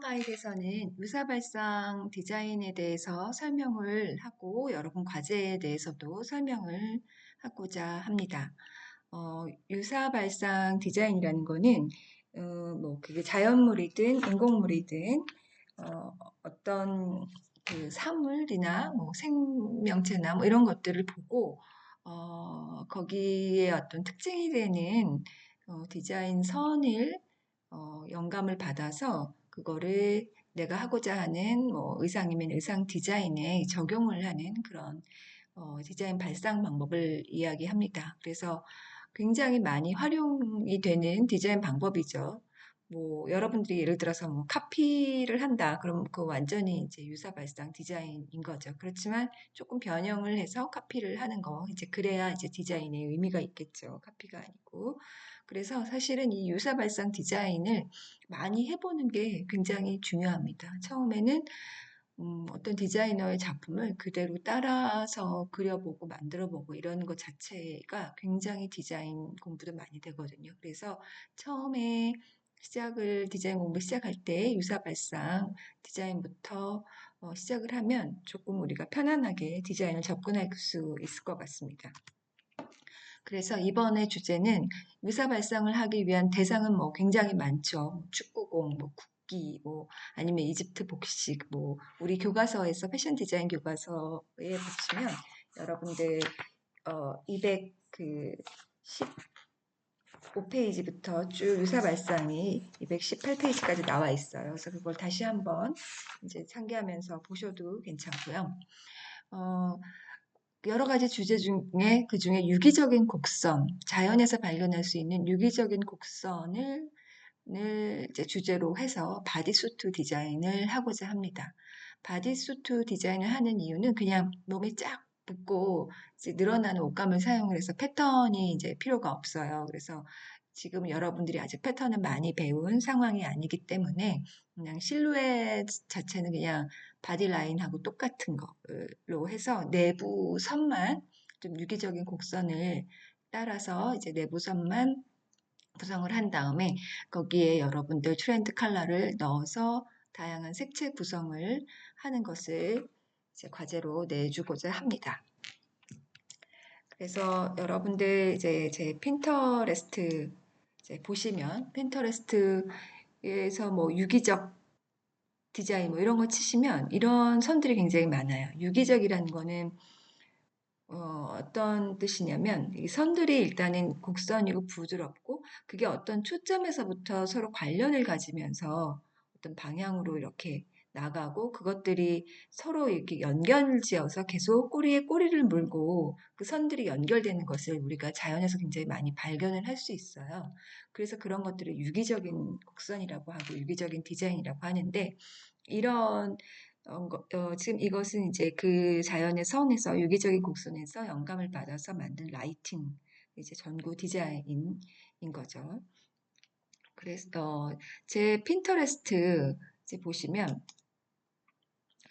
파일에서는 유사발상 디자인에 대해서 설명을 하고 여러분 과제에 대해서도 설명을 하고자 합니다. 유사발상 디자인이라는 거는 뭐 그게 자연물이든 인공물이든 어떤 그 사물이나 뭐 생명체나 뭐 이런 것들을 보고 거기에 어떤 특징이 되는 디자인 선을 영감을 받아서 그거를 내가 하고자 하는 뭐 의상이면 의상 디자인에 적용을 하는 그런 디자인 발상 방법을 이야기합니다. 그래서 굉장히 많이 활용이 되는 디자인 방법이죠. 뭐 여러분들이 예를 들어서 뭐 카피를 한다. 그럼 그 완전히 이제 유사 발상 디자인인 거죠. 그렇지만 조금 변형을 해서 카피를 하는 거 이제 그래야 이제 디자인의 의미가 있겠죠. 카피가 아니고. 그래서 사실은 이 유사 발상 디자인을 많이 해보는 게 굉장히 중요합니다. 처음에는 어떤 디자이너의 작품을 그대로 따라서 그려보고 만들어보고 이런 것 자체가 굉장히 디자인 공부도 많이 되거든요. 그래서 처음에 디자인 공부 시작할 때 유사 발상 디자인부터 시작을 하면 조금 우리가 편안하게 디자인을 접근할 수 있을 것 같습니다. 그래서 이번에 주제는 유사 발상을 하기 위한 대상은 뭐 굉장히 많죠. 뭐 축구공, 뭐 국기, 뭐 아니면 이집트 복식, 뭐 우리 교과서에서 패션 디자인 교과서에 보시면 여러분들 215페이지부터 쭉 유사 발상이 218페이지까지 나와 있어요. 그래서 그걸 다시 한번 이제 상기하면서 보셔도 괜찮고요. 어, 여러 가지 주제 중에 그 중에 유기적인 곡선, 자연에서 발견할 수 있는 유기적인 곡선을 이제 주제로 해서 바디수트 디자인을 하고자 합니다. 바디수트 디자인을 하는 이유는 그냥 몸에 쫙 붙고 이제 늘어나는 옷감을 사용을 해서 패턴이 이제 필요가 없어요. 그래서 지금 여러분들이 아직 패턴을 많이 배운 상황이 아니기 때문에 그냥 실루엣 자체는 그냥 바디라인하고 똑같은 거로 해서 내부 선만 좀 유기적인 곡선을 따라서 이제 내부 선만 구성을 한 다음에 거기에 여러분들 트렌드 컬러를 넣어서 다양한 색채 구성을 하는 것을 이제 과제로 내주고자 합니다. 그래서 여러분들 이제 제 핀터레스트 이제 보시면 핀터레스트에서 뭐 유기적 디자인 뭐 이런 거 치시면 이런 선들이 굉장히 많아요. 유기적이라는 거는 어떤 뜻이냐면 이 선들이 일단은 곡선이고 부드럽고 그게 어떤 초점에서부터 서로 관련을 가지면서 어떤 방향으로 이렇게 나가고 그것들이 서로 이렇게 연결지어서 계속 꼬리에 꼬리를 물고 그 선들이 연결되는 것을 우리가 자연에서 굉장히 많이 발견을 할 수 있어요. 그래서 그런 것들을 유기적인 곡선이라고 하고 유기적인 디자인이라고 하는데 이런 지금 이것은 이제 그 자연의 선에서 유기적인 곡선에서 영감을 받아서 만든 라이팅 이제 전구 디자인인 거죠. 그래서 제 핀터레스트 이제 보시면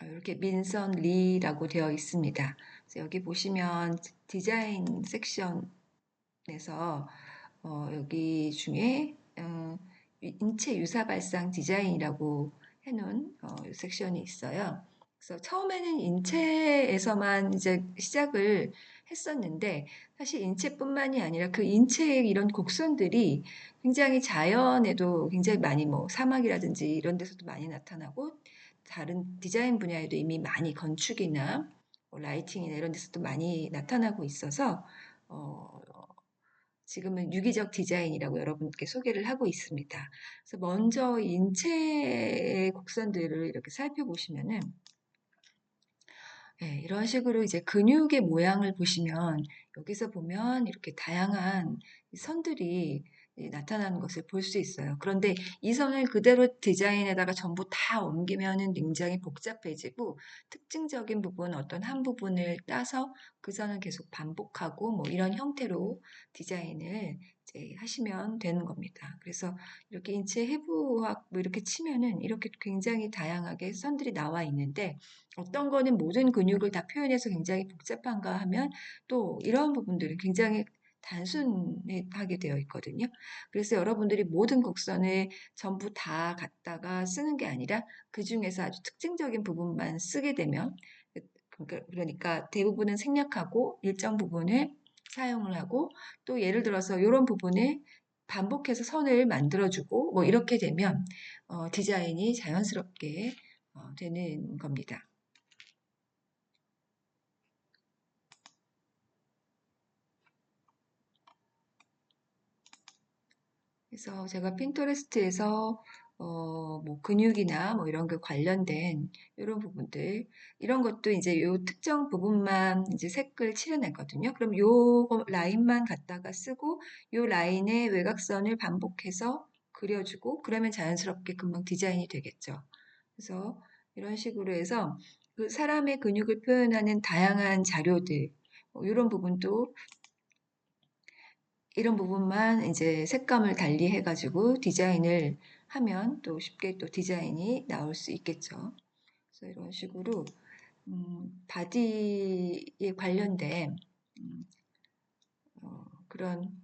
이렇게 민선 리라고 되어 있습니다. 그래서 여기 보시면 디자인 섹션에서 여기 중에 인체 유사 발상 디자인이라고 해놓은 섹션이 있어요. 그래서 처음에는 인체에서만 이제 시작을 했었는데 사실 인체뿐만이 아니라 그 인체의 이런 곡선들이 굉장히 자연에도 굉장히 많이 뭐 사막이라든지 이런 데서도 많이 나타나고 다른 디자인 분야에도 이미 많이 건축이나 뭐 라이팅이나 이런 데서도 많이 나타나고 있어서 어, 지금은 유기적 디자인이라고 여러분께 소개를 하고 있습니다. 그래서 먼저 인체의 곡선들을 이렇게 살펴보시면은 네, 이런 식으로 이제 근육의 모양을 보시면 여기서 보면 이렇게 다양한 선들이 나타나는 것을 볼 수 있어요. 그런데 이 선을 그대로 디자인에다가 전부 다 옮기면은 굉장히 복잡해지고 특징적인 부분 어떤 한 부분을 따서 그 선을 계속 반복하고 뭐 이런 형태로 디자인을 이제 하시면 되는 겁니다. 그래서 이렇게 인체 해부학 뭐 이렇게 치면은 이렇게 굉장히 다양하게 선들이 나와 있는데 어떤 거는 모든 근육을 다 표현해서 굉장히 복잡한가 하면 또 이런 부분들은 굉장히 단순하게 되어 있거든요. 그래서 여러분들이 모든 곡선을 전부 다 갖다가 쓰는 게 아니라 그 중에서 아주 특징적인 부분만 쓰게 되면, 그러니까 대부분은 생략하고 일정 부분을 사용을 하고, 또 예를 들어서 이런 부분을 반복해서 선을 만들어주고 뭐 이렇게 되면 디자인이 자연스럽게 되는 겁니다. 그래서 제가 핀터레스트에서 뭐 근육이나 뭐 이런 거 관련된 이런 부분들, 이런 것도 이제 요 특정 부분만 이제 색을 칠해냈거든요. 그럼 요 라인만 갖다가 쓰고 요 라인의 외곽선을 반복해서 그려주고 그러면 자연스럽게 금방 디자인이 되겠죠. 그래서 이런 식으로 해서 그 사람의 근육을 표현하는 다양한 자료들, 이런 부분도 이런 부분만 이제 색감을 달리 해가지고 디자인을 하면 또 쉽게 또 디자인이 나올 수 있겠죠. 그래서 이런 식으로 바디에 관련된 음, 그런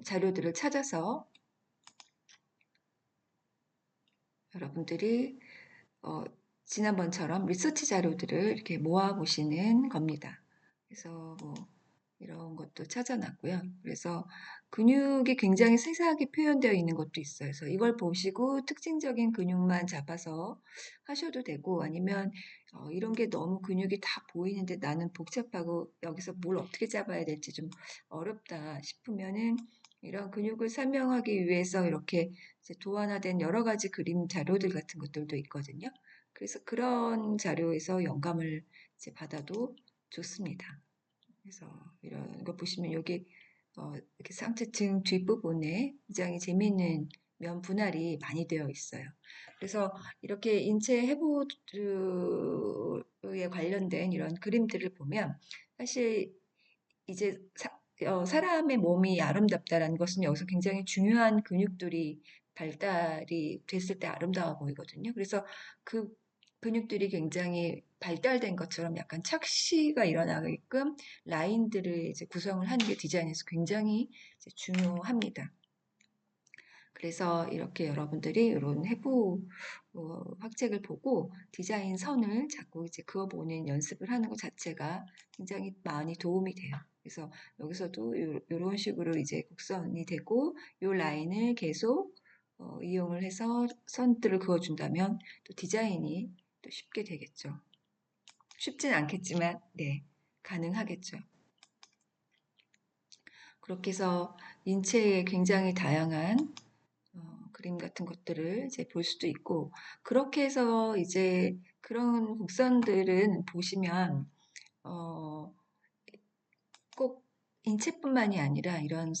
자료들을 찾아서 여러분들이 어, 지난번처럼 리서치 자료들을 이렇게 모아 보시는 겁니다. 그래서 뭐 이런 것도 찾아놨고요. 그래서 근육이 굉장히 세세하게 표현되어 있는 것도 있어요. 그래서 이걸 보시고 특징적인 근육만 잡아서 하셔도 되고, 아니면 이런 게 너무 근육이 다 보이는데 나는 복잡하고 여기서 뭘 어떻게 잡아야 될지 좀 어렵다 싶으면은 이런 근육을 설명하기 위해서 이렇게 이제 도안화된 여러 가지 그림 자료들 같은 것들도 있거든요. 그래서 그런 자료에서 영감을 이제 받아도 좋습니다. 그래서 이런 거 보시면 여기 이렇게 상체 등 뒷부분에 굉장히 재미있는 면 분할이 많이 되어 있어요. 그래서 이렇게 인체 해부에 관련된 이런 그림들을 보면 사실 이제 사람의 몸이 아름답다라는 것은 여기서 굉장히 중요한 근육들이 발달이 됐을 때 아름다워 보이거든요. 그래서 그 근육들이 굉장히 발달된 것처럼 약간 착시가 일어나게끔 라인들을 이제 구성을 하는 게 디자인에서 굉장히 이제 중요합니다. 그래서 이렇게 여러분들이 이런 해부 확책을 보고 디자인 선을 자꾸 이제 그어보는 연습을 하는 것 자체가 굉장히 많이 도움이 돼요. 그래서 여기서도 이런 식으로 이제 곡선이 되고 이 라인을 계속 이용을 해서 선들을 그어준다면 또 디자인이 또 쉽게 되겠죠. 쉽진 않겠지만 네, 가능하겠죠. 그렇게 해서 인체의 굉장히 다양한 그림 같은 것들을 이제 볼 수도 있고, 그렇게 해서 이제 그런 곡선들은 보시면, 어, 꼭 인체뿐만이 아니라 이런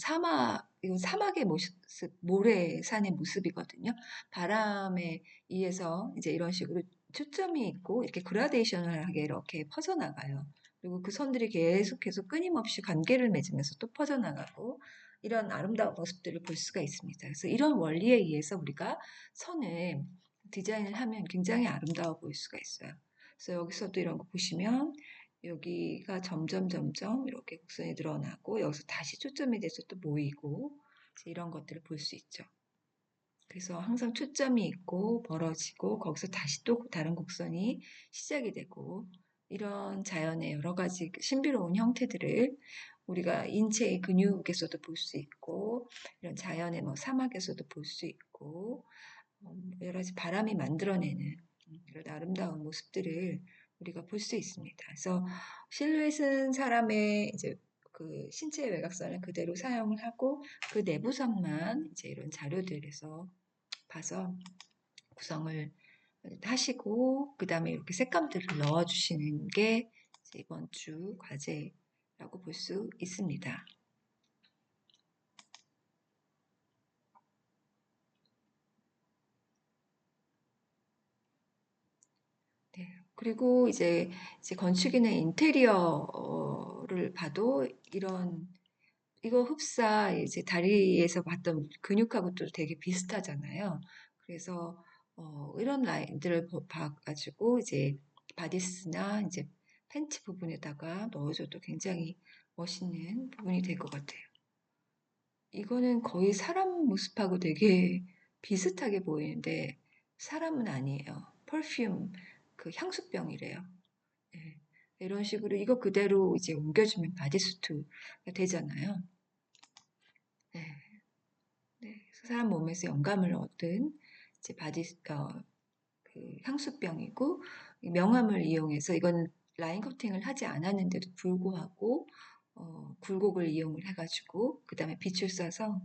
이건 사막의 모습, 모래산의 모습이거든요. 바람에 의해서 이제 이런 식으로 초점이 있고, 이렇게 그라데이셔널하게 이렇게 퍼져나가요. 그리고 그 선들이 계속해서 끊임없이 관계를 맺으면서 또 퍼져나가고, 이런 아름다운 모습들을 볼 수가 있습니다. 그래서 이런 원리에 의해서 우리가 선을 디자인을 하면 굉장히 아름다워 보일 수가 있어요. 그래서 여기서도 이런 거 보시면 여기가 점점 이렇게 곡선이 늘어나고 여기서 다시 초점이 돼서 또 모이고 이런 것들을 볼 수 있죠. 그래서 항상 초점이 있고 벌어지고 거기서 다시 또 다른 곡선이 시작이 되고 이런 자연의 여러 가지 신비로운 형태들을 우리가 인체의 근육에서도 볼 수 있고 이런 자연의 뭐 사막에서도 볼 수 있고 여러 가지 바람이 만들어내는 이런 아름다운 모습들을 우리가 볼 수 있습니다. 그래서 실루엣은 사람의 이제 그 신체 외곽선을 그대로 사용을 하고 그 내부선만 이제 이런 자료들에서 봐서 구성을 하시고 그 다음에 이렇게 색감들을 넣어주시는 게 이번 주 과제라고 볼 수 있습니다. 네. 그리고 이제 건축이나 인테리어를 봐도 이거 흡사 이제 다리에서 봤던 근육하고 또 되게 비슷하잖아요. 그래서 이런 라인들을 봐가지고 이제 바디스나 이제 팬츠 부분에다가 넣어줘도 굉장히 멋있는 부분이 될 것 같아요. 이거는 거의 사람 모습하고 되게 비슷하게 보이는데 사람은 아니에요. 펄퓸 그 향수병이래요. 네. 이런 식으로 이거 그대로 이제 옮겨주면 바디수트가 되잖아요. 네. 네. 사람 몸에서 영감을 얻은 이제 그 향수병이고 명암을 이용해서 이건 라인 커팅을 하지 않았는데도 불구하고 굴곡을 이용을 해가지고 그 다음에 빛을 쏴서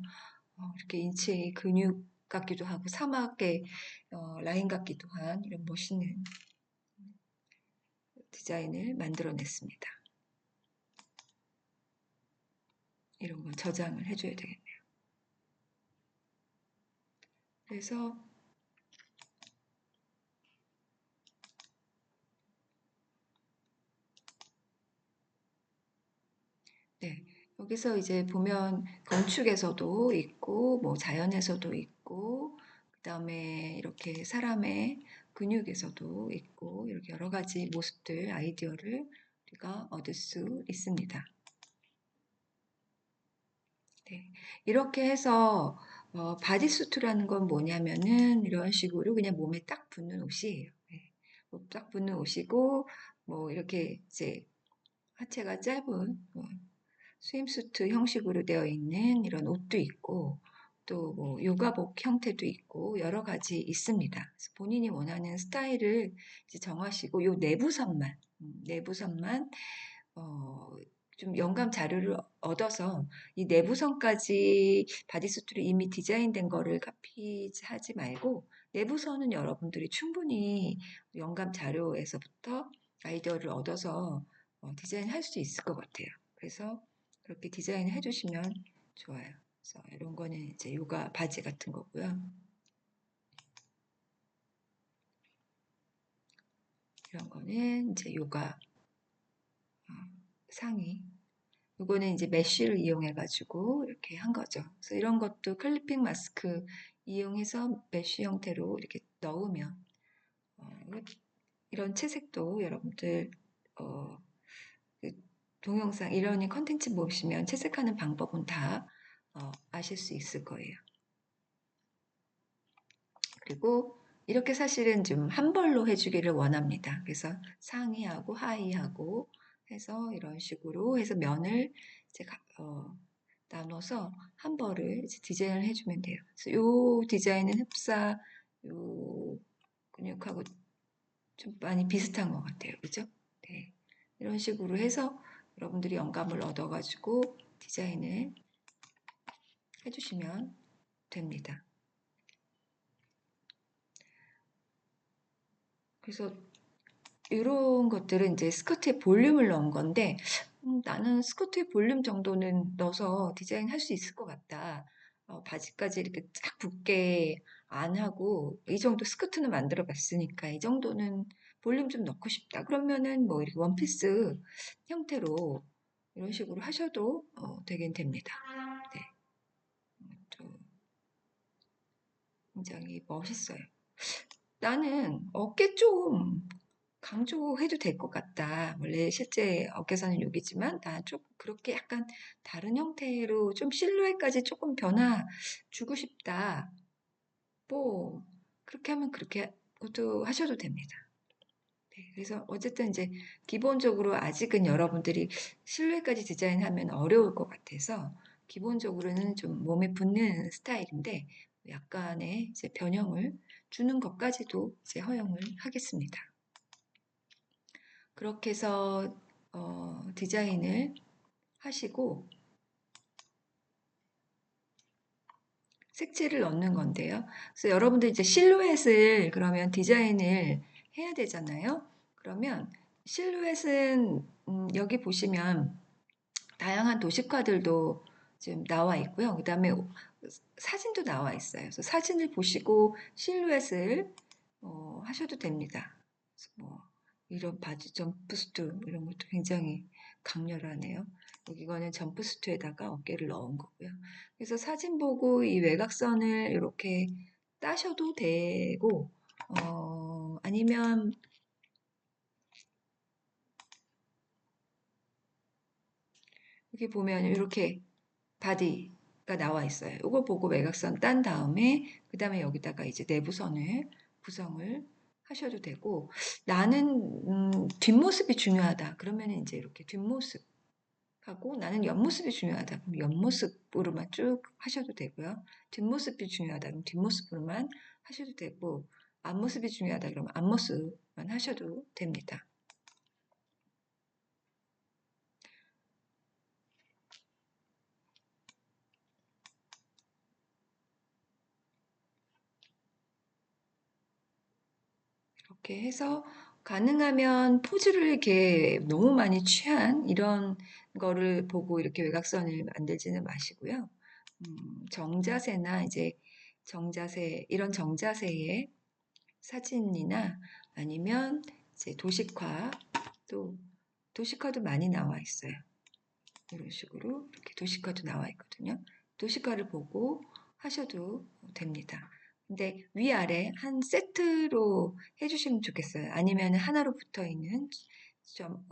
이렇게 인체의 근육 같기도 하고 사막의 라인 같기도 한 이런 멋있는 디자인을 만들어냈습니다. 이런 건 저장을 해줘야 되겠네요. 그래서 네, 여기서 이제 보면 건축에서도 있고 뭐 자연에서도 있고 그다음에 이렇게 사람의 근육에서도 있고 이렇게 여러 가지 모습들 아이디어를 우리가 얻을 수 있습니다. 네, 이렇게 해서 바디수트라는 건 뭐냐면은 이런 식으로 그냥 몸에 딱 붙는 옷이에요. 네, 딱 붙는 옷이고 뭐 이렇게 이제 하체가 짧은 스윙수트 형식으로 되어 있는 이런 옷도 있고 또 뭐 요가복 형태도 있고 여러 가지 있습니다. 그래서 본인이 원하는 스타일을 이제 정하시고 요 내부선만 어, 좀 영감 자료를 얻어서 이 내부선까지 바디수트로 이미 디자인된 거를 카피하지 말고 내부선은 여러분들이 충분히 영감 자료에서부터 아이디어를 얻어서 디자인할 수 있을 것 같아요. 그래서 그렇게 디자인을 해주시면 좋아요. 그래서 이런 거는 이제 요가 바지 같은 거고요. 이런 거는 이제 요가 상의. 이거는 이제 메쉬를 이용해가지고 이렇게 한 거죠. 그래서 이런 것도 클리핑 마스크 이용해서 메쉬 형태로 이렇게 넣으면 어, 이런 채색도 여러분들 어, 그 동영상 이런 컨텐츠 보시면 채색하는 방법은 다 아실 수 있을 거예요. 그리고 이렇게 사실은 좀 한 벌로 해주기를 원합니다. 그래서 상의하고 하의하고 해서 이런 식으로 해서 면을 이제 나눠서 한 벌을 이제 디자인을 해주면 돼요. 그래서 요 디자인은 흡사 요 근육하고 좀 많이 비슷한 것 같아요. 그죠? 네. 이런 식으로 해서 여러분들이 영감을 얻어가지고 디자인을 해주시면 됩니다. 그래서 이런 것들은 이제 스커트에 볼륨을 넣은 건데 나는 스커트에 볼륨 정도는 넣어서 디자인 할 수 있을 것 같다. 바지까지 이렇게 쫙 붙게 안 하고 이 정도 스커트는 만들어 봤으니까 이 정도는 볼륨 좀 넣고 싶다. 그러면은 뭐 이렇게 원피스 형태로 이런 식으로 하셔도 되긴 됩니다. 네, 또 굉장히 멋있어요. 나는 어깨 좀 강조해도 될 것 같다. 원래 실제 어깨선은 여기지만 나 좀 그렇게 약간 다른 형태로 좀 실루엣까지 조금 변화 주고 싶다. 뭐 그렇게 하면 그렇게 것도 하셔도 됩니다. 네, 그래서 어쨌든 이제 기본적으로 아직은 여러분들이 실루엣까지 디자인하면 어려울 것 같아서 기본적으로는 좀 몸에 붙는 스타일인데 약간의 이제 변형을 주는 것까지도 이제 허용을 하겠습니다. 그렇게 해서 디자인을 하시고 색칠을 넣는 건데요. 그래서 여러분들 이제 실루엣을 그러면 디자인을 해야 되잖아요. 그러면 실루엣은 여기 보시면 다양한 도식화들도 지금 나와 있고요. 그 다음에 사진도 나와 있어요. 그래서 사진을 보시고 실루엣을 하셔도 됩니다. 그래서 뭐 이런 바지 점프수트 이런 것도 굉장히 강렬하네요. 여기 이거는 점프수트에다가 어깨를 넣은 거고요. 그래서 사진 보고 이 외곽선을 이렇게 따셔도 되고 아니면 여기 보면 이렇게 바디가 나와 있어요. 이거 보고 외곽선 딴 다음에 그 다음에 여기다가 이제 내부선을 구성을 하셔도 되고 나는 뒷모습이 중요하다. 그러면 이제 이렇게 뒷모습 하고 나는 옆모습이 중요하다. 그럼 옆모습으로만 쭉 하셔도 되고요. 뒷모습이 중요하다. 그럼 뒷모습으로만 하셔도 되고 앞모습이 중요하다. 그러면 앞모습만 하셔도 됩니다. 이렇게 해서 가능하면 포즈를 이렇게 너무 많이 취한 이런 거를 보고 이렇게 외곽선을 만들지는 마시고요. 정자세나 이제 정자세, 이런 정자세의 사진이나 아니면 이제 도식화, 또 도식화도 많이 나와 있어요. 이런 식으로 이렇게 도식화도 나와 있거든요. 도식화를 보고 하셔도 됩니다. 근데 위아래 한 세트로 해주시면 좋겠어요. 아니면 하나로 붙어 있는 좀,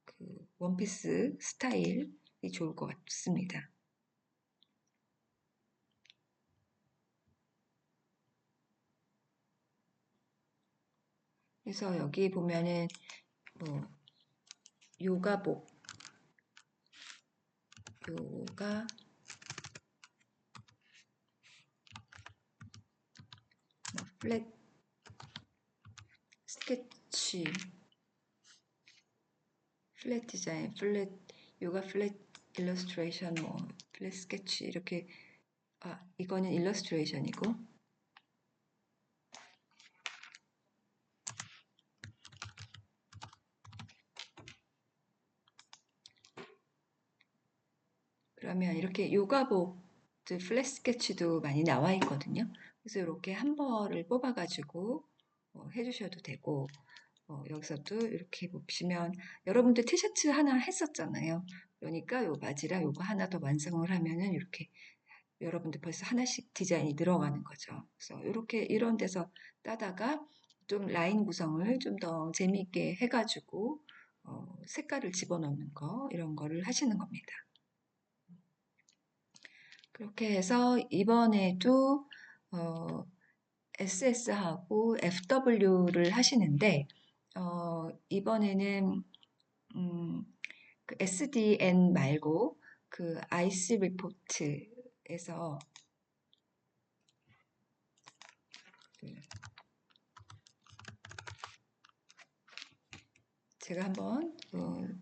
그 원피스 스타일이 좋을 것 같습니다. 그래서 여기 보면은 뭐 요가복, 요가 플랫 스케치, 플랫 디자인, 플랫 요가 플랫 일러스트레이션, 뭐 플랫 스케치 이렇게 이거는 일러스트레이션이고 그러면 이렇게 요가복 플랫 스케치도 많이 나와 있거든요. 그래서 이렇게 한 벌을 뽑아가지고 해주셔도 되고 여기서도 이렇게 보시면 여러분들 티셔츠 하나 했었잖아요. 그러니까 요 바지랑 요거 하나 더 완성을 하면은 이렇게 여러분들 벌써 하나씩 디자인이 늘어가는 거죠. 그래서 이렇게 이런 데서 따다가 좀 라인 구성을 좀 더 재미있게 해가지고 색깔을 집어넣는 거 이런 거를 하시는 겁니다. 그렇게 해서 이번에도 SS하고 FW를 하시는데 이번에는 그 SDN 말고 그 IC 리포트에서 제가 한번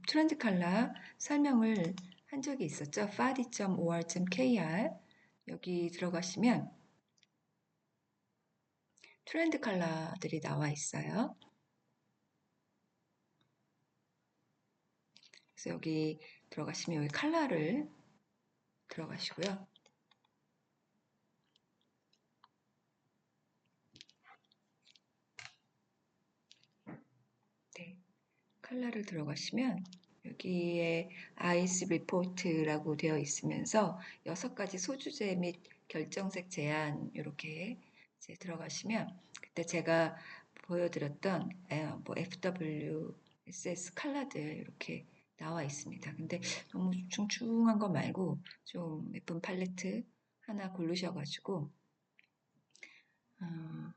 트렌드 컬러 설명을 한 적이 있었죠. fadi.or.kr 여기 들어가시면 트렌드 컬러들이 나와 있어요. 그래서 여기 들어가시면 여기 컬러를 들어가시고요. 네, 컬러를 들어가시면 여기에 아이스 리포트라고 되어 있으면서 6가지 소주제 및 결정색 제한 이렇게 이제 들어가시면 그때 제가 보여드렸던 뭐 FW, SS 컬러들 이렇게 나와 있습니다. 근데 너무 중충한 거 말고 좀 예쁜 팔레트 하나 고르셔가지고 어,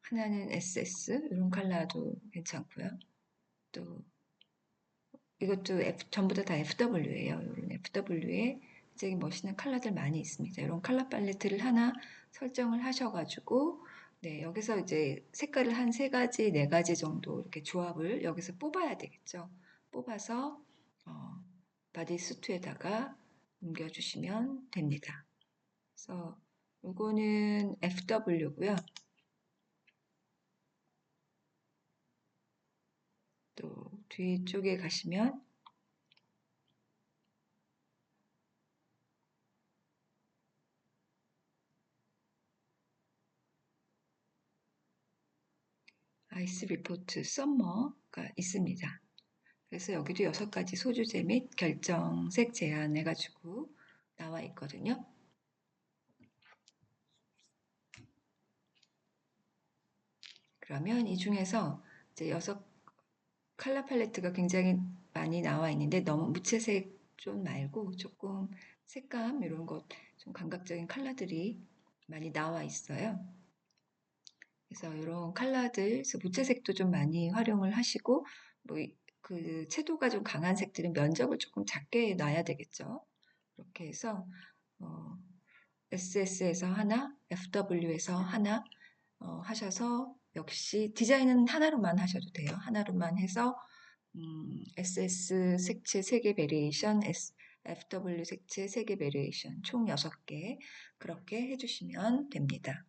하나는 SS 이런 컬러도 괜찮고요. 또 이것도 전부 다 FW예요. 이런 FW에 굉장히 멋있는 컬러들 많이 있습니다. 이런 컬러 팔레트를 하나 설정을 하셔가지고 네, 여기서 이제 색깔을 한 3가지, 4가지 정도 이렇게 조합을 여기서 뽑아야 되겠죠. 뽑아서 바디수트에다가 옮겨주시면 됩니다. 그래서 이거는 FW고요. 또 뒤쪽에 가시면 아이스 리포트 썸머가 있습니다. 그래서 여기도 6가지 소주제 및 결정색 제한해가지고 나와 있거든요. 그러면 이 중에서 이제 6 컬러 팔레트가 굉장히 많이 나와 있는데 너무 무채색 좀 말고 조금 색감 이런 것 좀 감각적인 컬러들이 많이 나와 있어요. 그래서 이런 컬러들, 그래서 무채색도 좀 많이 활용을 하시고 뭐 그 채도가 좀 강한 색들은 면적을 조금 작게 놔야 되겠죠. 그렇게 해서 어, SS에서 하나, FW에서 하나 하셔서 역시 디자인은 하나로만 하셔도 돼요. 하나로만 해서 SS 색채 3개 베리에이션, FW 색채 3개 베리에이션 총 6개 그렇게 해주시면 됩니다.